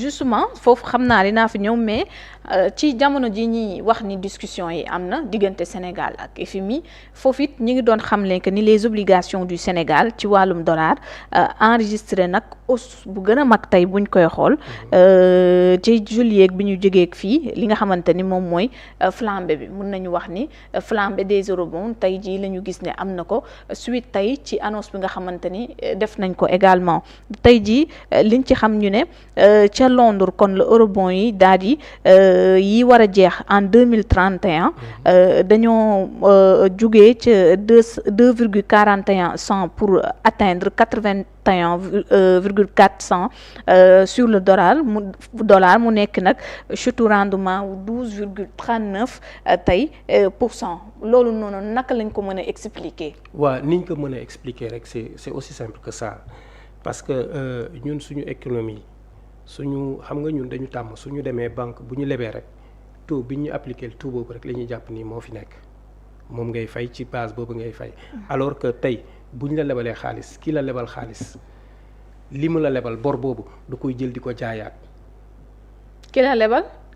justement foofu xam naa dinaa fi ñëw mais ci jamono ji ñuy wax ni discussion yi am na diggante Sénégal ak FMI foofu it ñi ngi doon xamle que ni les obligations du Sénégal ci wàllum dollar enregistré nag hausse bu gën a mag tey buñ koy xool ci juillet bi ñu jógeek fii li nga xamante ni moom mooy flambée bi mun nañu wax ni flambée des eurobonds tey jii la ñu gis ne am na ko suite tey ci annonce bi nga xamante ni def nañ ko également tey jii liñ ci xam ñu ne ca Londres kon la eurobond yi daal di yi war a jeex en 2031 dañoo jugee ca 2,41 pour atteindre 81,4 sur le dollar mu nekk nag chute rendement wu 12,39 tey pour cent loolu noonu naka lañ ko mën a expliquer. waaw niñ ko mën a expliquer rek c'est aussi simple que ça parce que ñun suñu économie suñu xam nga ñun dañu tàmm suñu demee banque bu ñu lebee rek taux bi ñu appliqué taux boobu rek la ñuy jàpp nii moo fi nekk moom ngay fay ci base boobu ngay fay alors que tey bu ñu la lebalee xaalis ki la lebal xaalis li mu la lebal bor boobu du koy jël di ko jaayaat.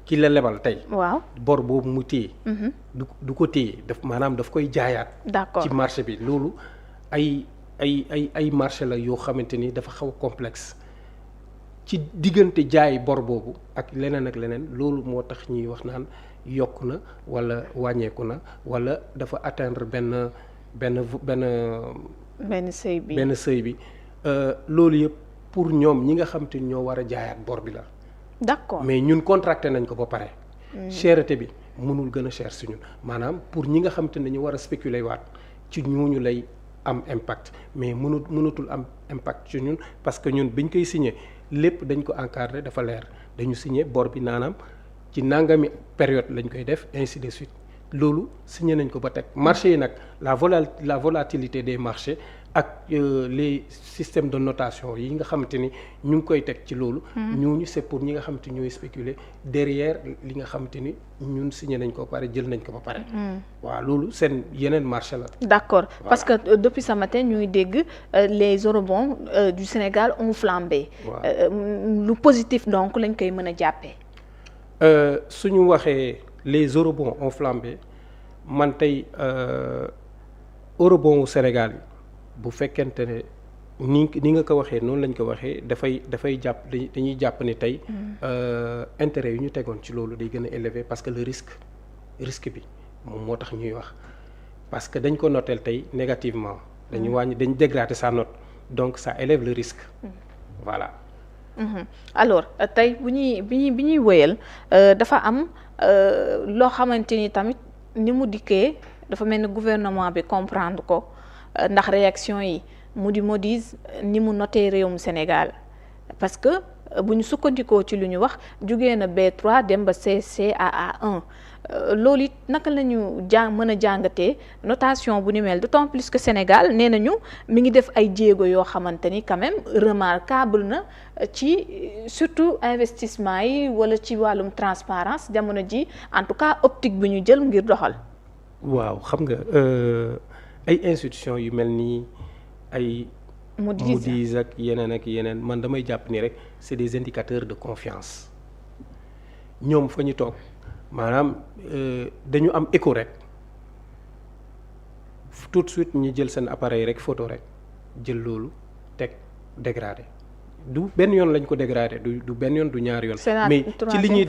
ki la lebal tey. waaw bor boobu mu téye. du ko téye maanaam daf koy jaayaat. d'accord ci marché bi loolu ay marché la yoo xamante ni dafa xaw a complexe. ci diggante jaay bor boobu ak leneen loolu moo tax ñuy wax naan yokk na walla wàññeeku na walla dafa atteindre benn seuil bi loolu yëpp pour ñoom ñi nga xam te ñoo war a jaayaat bor bi la. d'accord mais ñun contracté nañ ko ba pare. cherté bi mënul gën a cher si ñun maanaam pour ñi nga xam te ne ñu war a spéculer waat ci ñooñu lay am impact mais mënatul am impact ci ñun parce que ñun biñ koy signé. lépp dañ ko encadré dafa leer dañu signé bor bi naanaam ci nangami période lañ koy def ainsi de suite loolu signé nañ ko ba teg marché yi nag la volatilité des marchés ak les systèmes de notation yi nga xamante ni ñu ngi koy teg ci loolu. ñooñu c'est pour ñi nga xamante ñooy spéculer derrière li nga xamante ni ñun signé nañ ko ba pare jël nañ ko ba pare. waaw loolu seen yeneen marché la. d'accord voilà. Parce que depuis ce matin ñuy dégg les eurobonds du Sénégal ont flambé. lu positif donc lañ koy mën a jàppee. suñu waxee les eurobonds ont flambé man tey eurobond wu Sénégal yi. bu fekkente ne ni nga ko waxee noonu lañ ko waxee dafay jàpp dañuy jàpp ni tey intérêt yu ñu tegoon ci loolu day gën a élevé parce que le risque bi moom moo tax ñuy wax parce que dañ ko noteel tey négativement dañu wàññi dañ dégrader sa note donc ça élève le risque voilà. Alors tey bi ñuy wëyal dafa am loo xamante ni tamit ni mu dikkee dafa mel ni gouvernement bi comprendre ko. Ndax réaction yi Moody's ni mu noté réewum Sénégal parce que bu ñu sukkandikoo ci lu ñu wax jugee na B3 dem ba CCAA1 loolu it naka la ñu mën a jàngatee notation bu ni mel d'autant plus que Sénégal nee nañu mi ngi def ay jéego yoo xamante ni quand même remarquable na ci surtout investissement yi wala ci wàllum transparence jamono ji en tout cas optique bi ñu jël ngir doxal. waaw xam nga. ay institutions yu mel nii ay Moody's ak yeneen man damay jàpp ni rek c'est des indicateurs de confiance ñoom fa ñu toog maanaam dañu am écho rek tout de suite ñu jël seen appareil rek photo rek jël loolu teg dégradé du benn yoon lañ ko dégradé du benn yoon du ñaari yoon mais ci li ñuy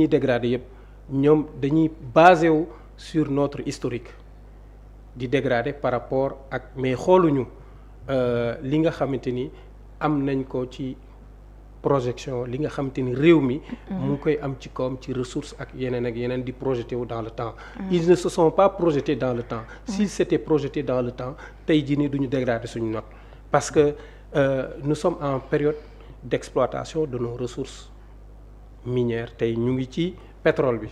dégradé yëpp ñoom dañuy basé wu sur notre historique di dégrader par rapport ak mais xooluñu li nga xamante ni am nañ ko ci projection li nga xamante ni réew mi mu ngi koy am ci kawam ci ressources ak yeneen di projeté wu dans le temps ils ne se sont pas projetés dans le temps s'ils s'étaient projetés dans le temps tey jii nii duñu dégrader suñu note parce que nous sommes en période d'exploitation de nos ressources minières tey ñu ngi ci pétrole bi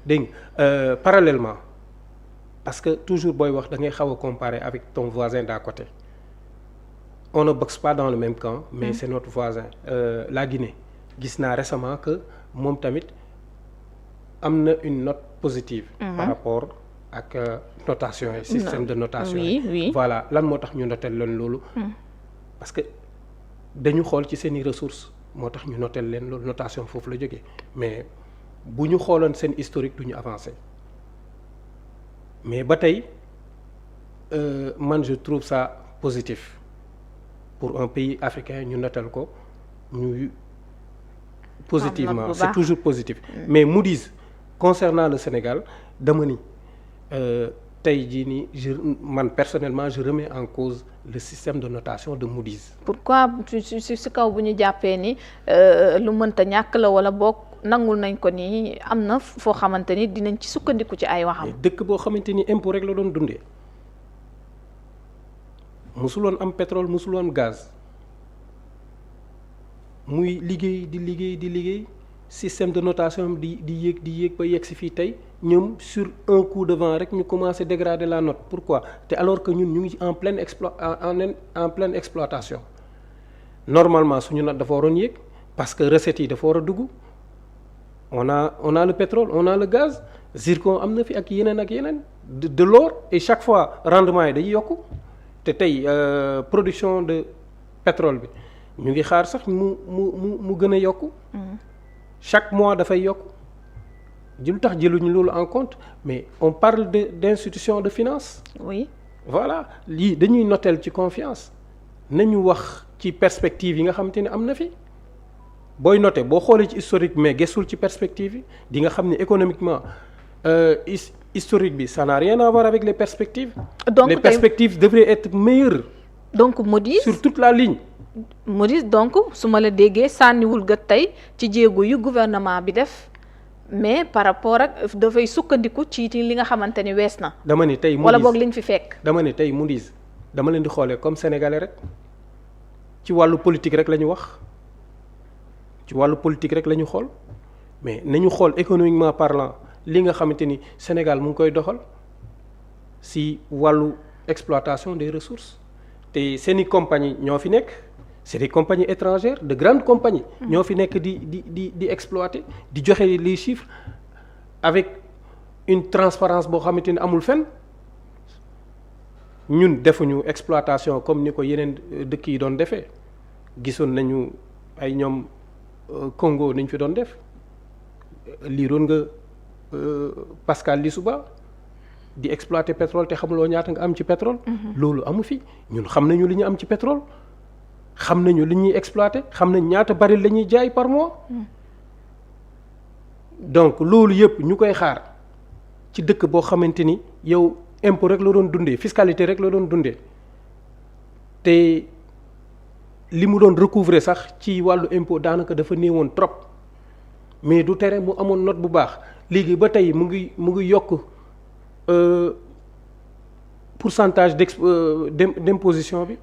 dégg nga parallèlement parce que toujours booy wax da ngay xaw a comparer avec ton voisin d'à côté on ne boxe pas dans le même camp mais c'est notre voisin la Guinée gis naa récemment que moom tamit am na une note positive par rapport ak notation yi système de notation yi voilà lan moo tax ñu notel leen loolu parce que dañu xool ci seeni ressources moo tax ñu notel leen loolu notation foofu la jógee mais bu ñu xooloon seen historique du ñu avancer mais ba tey man je trouve ça positif pour un pays africain ñu notel ko ñu positivement c'est toujours positif mais Moody's concernant le Sénégal dama ni tey jii nii man personnellement je remets en cause le système de notation de Moody's. Pourquoi si kaw bu ñu jàppee ni lu mënta ñàkk la wala boog nangul nañ ko ni am na foo xamante ni dinañ ci sukkandiku ci ay waxam. dëkk boo xamante ni impôt rek la doon dundee musuloon am pétrole musuloon am gaz muy liggéey di liggéey système de notation di yéeg ba yegg si fii tey ñoom sur un coup de vent rek ñu commencé dégrader la note pourquoi te alors que ñun ñu ngi en pleine exploitation normalement suñu note dafa waroon yéeg parce que recettes yi dafa war a dugg on a le pétrole on a le gaz zircon am na fi ak yeneen de l'or et chaque fois rendement yi dañuy yokku te tey production de pétrole bi ñu ngi xaar sax mu gën a yokku chaque mois dafay yokk lu tax jëluñu loolu en compte mais on parle d'institutions de finance. Oui. Voilà lii dañuy notel ci confiance nañu wax ci perspective yi nga xamante ne am na fi booy noter boo xoolee ci historique mais gëstul ci perspective yi di nga xam ne économiquement historique bi ça n'a rien à voir avec les perspectives. Donc les perspectives devraient être meilleures. Donc Moody's sur toute la ligne. Moody's donc su ma la déggee sànniwul ga tey ci jéego yu gouvernement bi def mais par rapport ak dafay sukkandiku ci li nga xamante ni wees na. dama ni tey Moody's wala boog liñ fi fekk. dama ni tey Moody's dama leen di xoolee comme sénégalais rek ci wàllu politique rek la ñu wax ci wàllu politique rek la ñu xool mais nañu xool économiquement parlant li nga xamante ni Sénégal mu ngi koy doxal si wàllu exploitation des ressources te seeni compagnie ñoo fi nekk. C'est des compagnies étrangères de grandes compagnies ñoo fi nekk di exploiter di joxe les chiffres avec une transparence boo xamante ni amul fenn ñun defuñu exploitation comme ni ko yeneen dëkk yi doon defee gisoon nañu ay ñoom Congo nañ fi doon def liiroon nga Pascal Lissouba di exploiter pétrole te xamuloo ñaata nga am ci pétrole loolu amu fi ñun xam nañu li ñu am ci pétrole xam nañu li ñuy exploiter xam nañ ñaata baril la ñuy jaay par mois donc loolu yëpp ñu koy xaar ci dëkk boo xamante ni yow impôt rek la doon dundee fiscalité rek la doon dundee te li mu doon recouvrer sax ci wàllu impôt daanaka dafa néewoon trop mais du tere mu amoon note bu baax léegi ba tey mu ngi yokk pourcentage d'imposition bi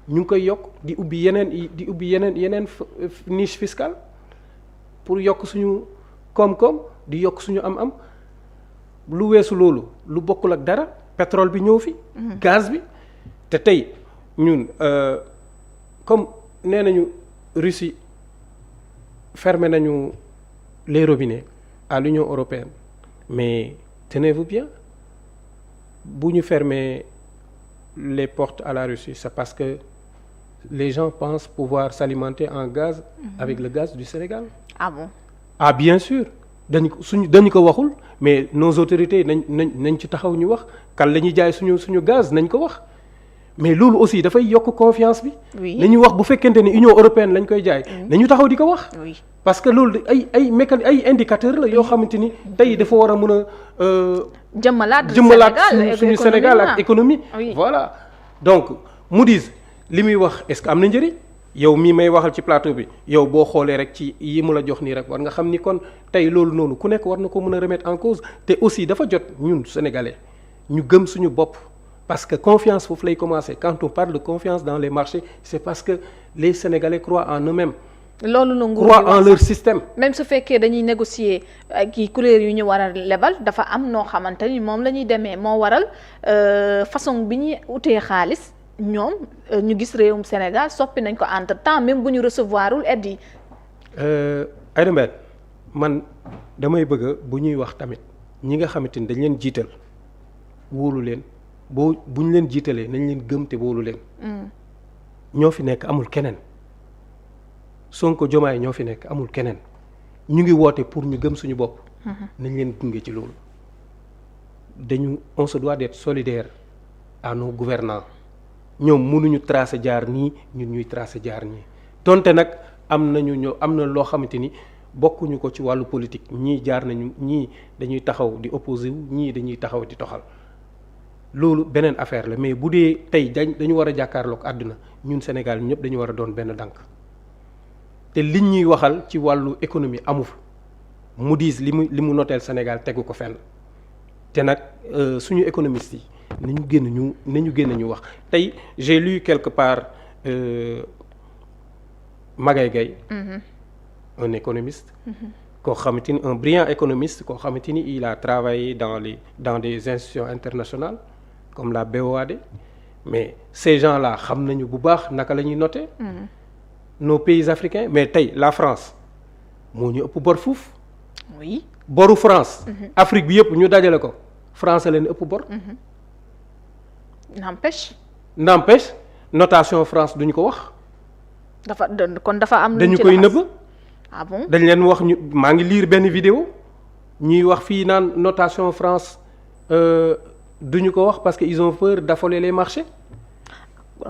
ñu ngi koy yokk di ubbi yeneen niche fiscale pour yokk suñu koom-koom di yokk suñu am-am lu weesu loolu lu bokkul ak dara pétrole bi ñëw fi gaz bi te tey ñun comme nee nañu Russie fermé nañu les robinets à l'Union européenne mais tenez-vous bien bu ñu fermer les portes à la Russie c'est parce que les gens pensent pouvoir s'alimenter en gaz avec le gaz du Sénégal. Ah bon? Ah bien sûr dañu ko waxul mais nos autorités nañ ci taxaw ñu wax kan la ñuy jaay suñu gaz nañ ko wax mais loolu aussi dafay yokk confiance bi. Oui. nañu wax bu fekkente ni Union européenne lañ koy jaay. nañu taxaw di ko wax. Oui. parce que loolu ay indicateurs la yoo xamante ni tey dafa war a mën a. jëmmalaat suñu Sénégal ak économie. Oui. Voilà donc Moody's li muy wax est-ce que am na njëriñ yow mii may waxal ci plateau bi yow boo xoolee rek ci yi mu la jox nii rek war nga xam ni kon tey loolu noonu ku nekk war na ko mën a remettre en cause te aussi dafa jot ñun sénégalais ñu gëm suñu bopp parce que confiance foofu lay commencer quand on parle de confiance dans les marchés c'est parce que les sénégalais croient en eux-mêmes. loolu la nguur croient en leur système. même su fekkee dañuy négocier kii kuréel yu ñu war a lebal dafa am noo xamante ni moom la ñuy demee moo waral façon bi ñuy utee xaalis ñoom ñu gis réewum Sénégal soppi nañ ko entre temps même bu ñu recevoirul aide yi. Aïda Mbène man damay bëgg bu ñuy wax tamit ñi nga xamante ni dañ leen jiital wóolu leen bu ñu leen jiitalee nañ leen gëm te wóolu leen. ñoo fi nekk amul keneen. Sonko Diomaye ñoo fi nekk amul keneen ñu ngi woote pour ñu gëm suñu bopp. nañ leen gunge ci loolu. on se doit d'être solidaire à nos gouvernants ñoom mënuñu tracer jaar nii ñun ñuy tracer jaar nii donte nag am na loo xamante ni bokkuñu ko ci wàllu politique ñii jaar nañu ñii dañuy taxaw di opposé wu ñii dañuy taxaw di toxal loolu beneen affaire la mais bu dee tey dañu war a jàkkaarloog àdduna ñun Sénégal ñëpp dañu war a doon benn dànk te liñ ñuy waxal ci wàllu économie amu fa Moody's li mu noteel Sénégal tegu ko fenn te nag suñu économistes yi nañu génn ñu wax tey j'ai lu quelque part Magaye Gaye un économiste koo xamante ni un brillant économiste koo xamante ni il a travaillé dans des institutions internationales comme la BOAD mais ces gens-là xam nañu bu baax naka la ñuy noter nos pays africains mais tey la France moo ñu ëpp bor fuuf. oui boru France. Afrique bi yëpp ñu dajale ko France leen ëpp bor. n'empêche notation France duñu ko wax. dafa am. dañu koy nëbb. ah bon dañ leen wax maa ngi lire benn vidéo ñuy wax fii naan notation France duñu ko wax parce que ils ont peur d'affoler les marchés.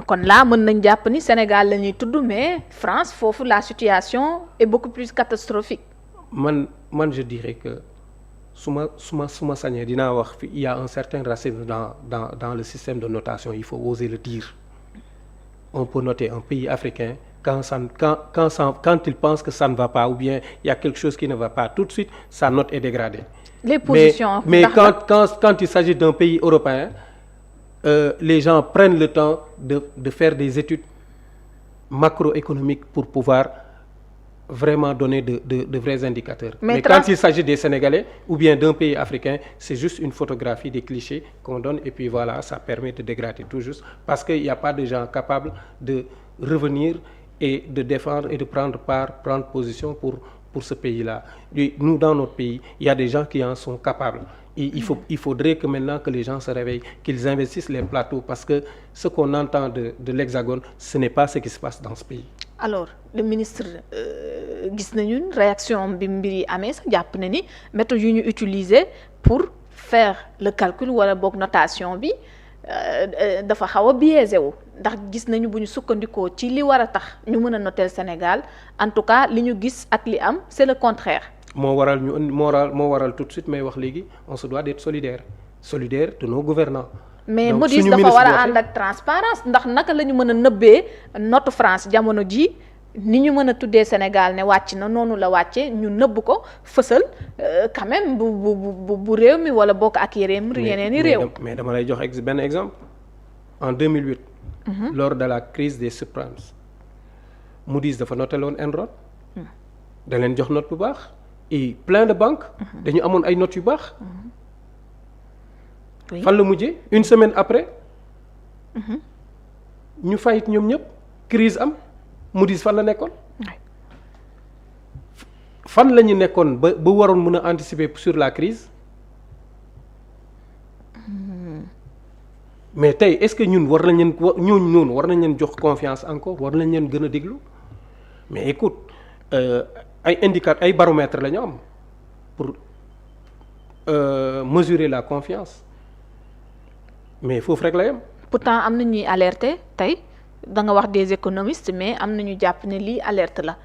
kon là mën nañ jàpp ni Sénégal la ñuy tudd mais France foofu la situation est beaucoup plus catastrophique. man je dirais que su ma sañee dinaa wax fi il y a un certain racisme dans le système de notation il faut oser le dire. On peut noter un pays africain quand il pense que ça ne va pas ou bien il y a quelque chose qui ne va pas tout de suite sa note est dégradée. Les positions. Mais quand il s'agit d'un pays européen les gens prennent le temps de faire des études macroéconomiques pour pouvoir vraiment donner de vrais indicateurs. Mais quand il s'agit des Sénégalais ou bien d'un pays africain, c'est juste une photographie des clichés qu'on donne et puis voilà, ça permet de dégrader tout juste parce qu'il n'y a pas de gens capables de revenir et de défendre et de prendre position pour ce pays-là. Nous, dans notre pays, il y a des gens qui en sont capables. Et il faudrait que maintenant que les gens se réveillent, qu'ils investissent les plateaux parce que ce qu'on entend de l'Hexagone, ce n'est pas ce qui se passe dans ce pays. Alors le ministre gis nañu réaction bi mbir yi amee sax jàpp na ni méthode yu ñu utiliser pour faire le calcul wala boog notation bi dafa xaw a biaisé wu ndax gis nañu bu ñu sukkandikoo ci li war a tax ñu mën a noter Sénégal en tout cas li ñu gis ak li am c'est le contraire. moo waral tout de suite may wax léegi on se doit d'être solidaire de nos gouvernants. mais Moody's dafa war a ànd ak transparence ndax naka la ñu mën a nëbbee note France jamono ji ni ñu mën a tuddee Sénégal ne wàcc na noonu la wàccee ñu nëbb ko fësal quand même bu réew mi wala bokk ak yeneen i réew. mais dama lay jox benn exemple en 2008. Lors de la crise des subprimes Moody's dafa noté loon Enron. da leen jox note bu baax et plein de banques. dañu amoon ay notes yu baax. fan la mujjee une semaine après ñu fayit ñoom ñëpp crise am Moody's fan la nekkoon fan la ñu nekkoon ba waroon mën a anticiper sur la crise mais tey est-ce que ñun war nañ leen ñooñu noonu war nañ leen jox confiance encore war nañ leen gën a déglu mais écoute ay indicateurs ay baromètres la ñu am pour mesurer la confiance mais foofu rek la yem. pourtant am na ñuy alerter tey da nga wax des économistes mais am na ñu jàpp ne lii alerte la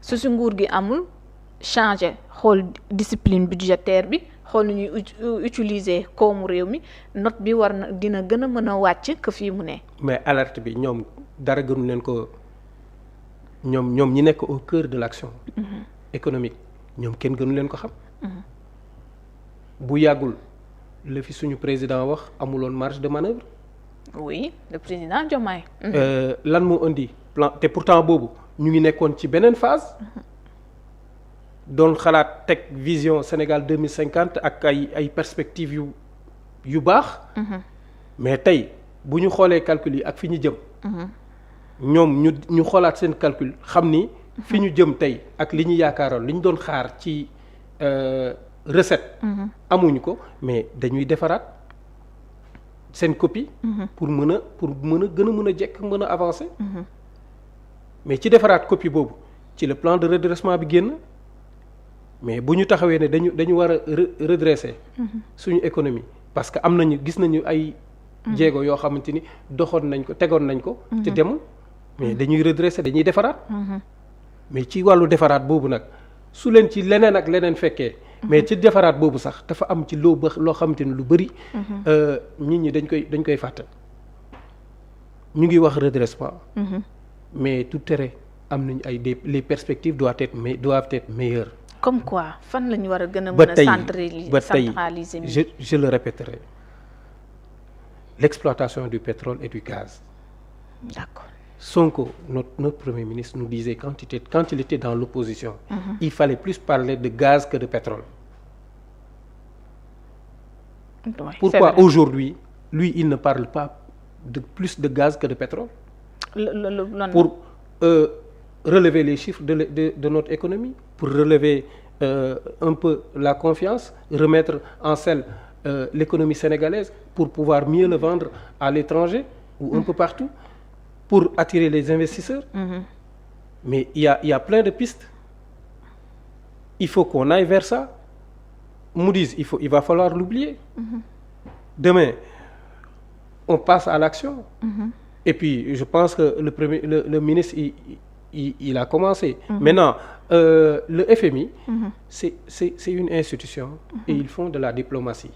su si nguur gi amul changer xool discipline budgétaire bi xool nu ñuy utiliser koomu réew mi note bi dina gën a mën a wàcc que fii mu ne. mais alerte bi ñoom dara gënu leen ko ñoom ñi nekk au cœur de l'action économique ñoom kenn gënu leen ko xam. bu yàggul. le fi suñu président wax amuloon marge de manœuvre. oui le président Diomaye. lan moo indi plan te pourtant boobu ñu ngi nekkoon ci beneen phase. doon xalaat teg vision Sénégal 2050 ak ay perspectives yu baax. mais tey bu ñu xoolee calcul yi ak fi ñu jëm. ñoom ñu xoolaat seen calcul xam ni. fi ñu jëm tey ak li ñu yaakaaroon li ñu doon xaar ci. recette amuñu ko mais dañuy defaraat seen copie pour mën a gën a mën a jekk mën a avancer mais ci defaraat copie boobu ci le plan de redressement bi génn mais bu ñu taxawee ne dañu war a redresser suñu économie parce que am nañu gis nañu ay jéego yoo xamante ni doxoon nañ ko tegoon nañ ko te demul mais dañuy redresser dañuy defaraat mais ci wàllu defaraat boobu nag su leen ci leneen ak leneen fekkee mais ci defaraat boobu sax dafa am ci loo xamante ni lu bëri nit ñi dañ koy fàtte ñu ngi wax redressement mais tout tere am nañu ay les perspectives doivent être meilleures. Comme quoi fan la ñu war a gën a mën a centraliser ba tey je le répéterai l'exploitation du pétrole et du gaz. D'accord. Sonko, notre premier ministre, nous disait quand il était dans l'opposition, il fallait plus parler de gaz que de pétrole. Ouais, pourquoi aujourd'hui, lui, il ne parle pas plus de gaz que de pétrole? Pour relever les chiffres de notre économie, pour relever un peu la confiance, remettre en selle l'économie sénégalaise, pour pouvoir mieux le vendre à l'étranger ou un peu partout, pour attirer les investisseurs. Mais il y a plein de pistes. Il faut qu'on aille vers ça. Moody's, il va falloir l'oublier. Demain, on passe à l'action. Et puis, je pense que le ministre, il a commencé. Maintenant, le FMI, c'est une institution et ils font de la diplomatie.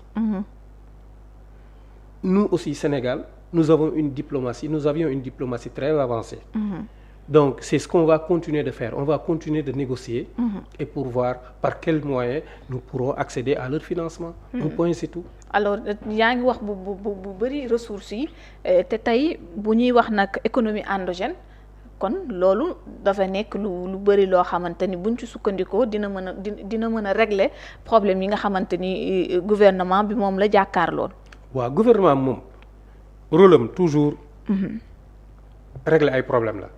Nous aussi, Sénégal, nous avions une diplomatie très avancée. Donc, c'est ce qu'on va continuer de faire. On va continuer de négocier et pour voir par quels moyens nous pourrons accéder à leur financement. Un point, c'est tout. Alors, yaa ngi wax bu bëri ressources yi te tey bu ñuy wax nag économie endogène kon loolu dafa nekk lu bëri loo xamante ni buñ ci sukkandikoo dina mën a régler problème yi nga xamante ni gouvernement bi moom la jàkkaarlool. waaw gouvernement moom rôle am toujours régler ay problème la.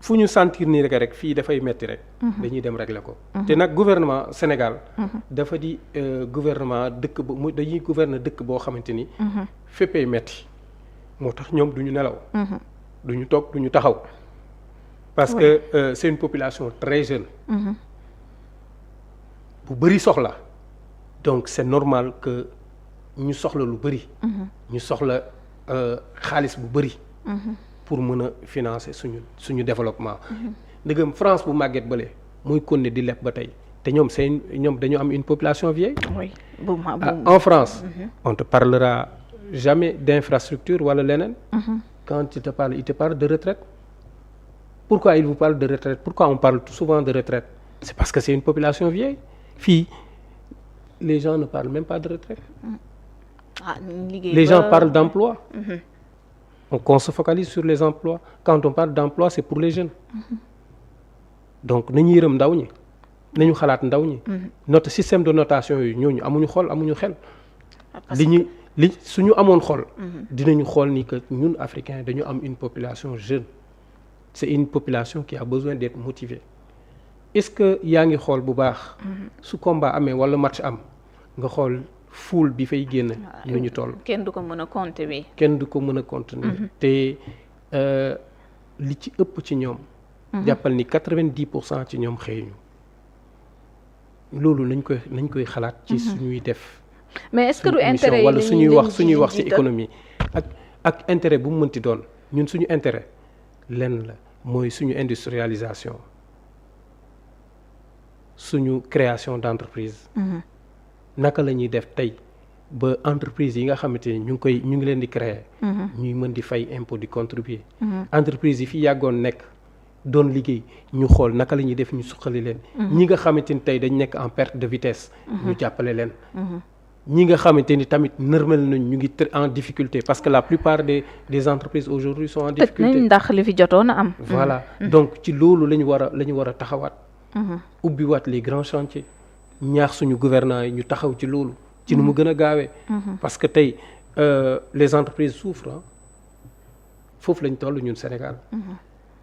fu ñu sentir nii rek fii dafay metti rek. dañuy dem régler ko. te nag gouvernement Sénégal. dafa di gouvernement dëkk dañuy gouverner dëkk boo xamante ni. féppay metti moo tax ñoom du ñu nelaw. du ñu toog du ñu taxaw. parce que c'est une population très jeune. bu bëri soxla donc c'est normal que ñu soxla lu bëri. ñu soxla xaalis bu bëri. pour mën a financer suñu développement. ndegam France bu màgget bële muy konne di leb ba tey te ñoom dañu am une population vieille. oui en France. on te parlera jamais d'infrastructure wala leneen. quand il te parle de retraite. pourquoi il vous parle de retraite pourquoi on parle souvent de retraite c'est parce que c'est une population vieille fii les gens ne parlent même pas de retraite. Les gens parlent d'emploi. On se focalise sur les emplois. Quand on parle d'emploi, c'est pour les jeunes. Donc, nañu yërëm ndaw ñi nañu xalaat ndaw ñi. Notre système de notation yi ñooñu amuñu xol amuñu xel. li suñu amoon xol. dinañu xool ni que ñun Africains dañu am une population jeune. C'est une population qui a besoin d'être motivée. Est-ce que yaa ngi xool bu baax. su combat amee wala match am nga xool. foule bi fay génn nu ñu toll. kenn du ko mën a compter bi. kenn du ko mën a contenir. te li ci ëpp ci ñoom. jàppal ni 90% ci ñoom xëyuñu. loolu nañ koy xalaat. ci suñuy def. mais est-ce que du intérêt yi wala suñuy wax ci économie ak intérêt bu mu mënti doon ñun suñu intérêt lenn la mooy suñu industrialisation suñu création d'entreprise. naka la ñuy def tey ba entreprise yi nga xamante ni ñu ngi leen di créer. ñuy mën di fay impôt di contribuer. entreprise yi fi yàggoon nekk doon liggéey ñu xool naka la ñuy def ñu suqali leen. ñi nga xamante ni tey dañ nekk en perte de vitesse. ñu jàppale leen. ñi nga xamante ni tamit nërmal nañ ñu ngi en difficulté parce que la plupart des entreprises aujourd'hui sont en difficulté. tëj nañ ndax li fi jotoon a am. voilà donc ci loolu la ñu war a taxawaat. ubbiwaat les grands chantiers. ñaax suñu gouvernants yi ñu taxaw ci loolu ci nu mu gën a gaawee. parce que tey les entreprises souffrent foofu lañ toll ñun Sénégal.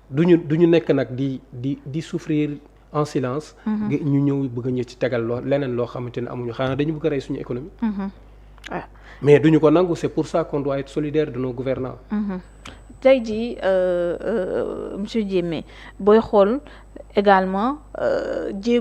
du ñu nekk nag di souffrir en silence. ñu ñëw bëgg a ñëw ci tegal leneen loo xamante ne amuñu xanaa dañu bëgg a rey suñu économie. mais duñu ko nangu, c'est pour ça qu'on doit être solidaire de nos gouvernants. tey jii monsieur Diémé booy xool également jéego